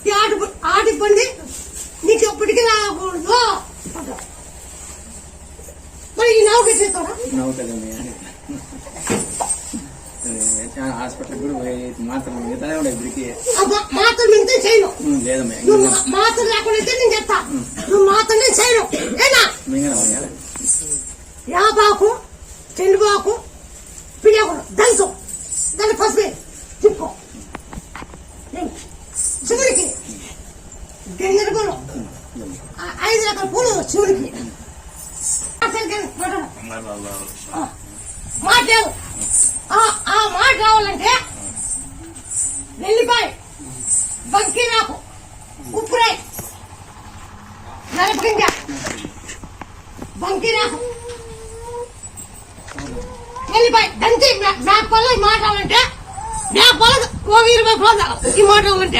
ఈ ఆటి పండి నీకు ఎప్పటికీ రాకూడదు. మరి ఈ నవ్వు పెట్టేస్తాడా? నవ్వు కదండి, హాస్పిటల్ కూడా పోయి మాత్రం మిగతానే ఉండే ఇద్దరికి. మాత్రం మిగతా చేయను. లేదమ్మా, నువ్వు మాత్రం లేకుండా నేను చెప్తా. నువ్వు మాత్రమే చేయను. ఏనా యాబాకు, చెండుబాకు, పిడియాకుడు దంచు. దాన్ని పసుపు తిప్పుకో. శివుడికి గంగర పూలు 5 రకాల పూలు శివుడికి. మాట లేవు. ఆ మాట రావాలంటే నెల్లిపాయ, బంకీరాకు, ఉప్పురాయి, నలపగింజ, బంకీరాకు, నెల్లిపాయ దంచి మేకపోల ఈ మాట రావాలంటే మేకపోల 20 రూపాయలు ఈ మాట రావాలంటే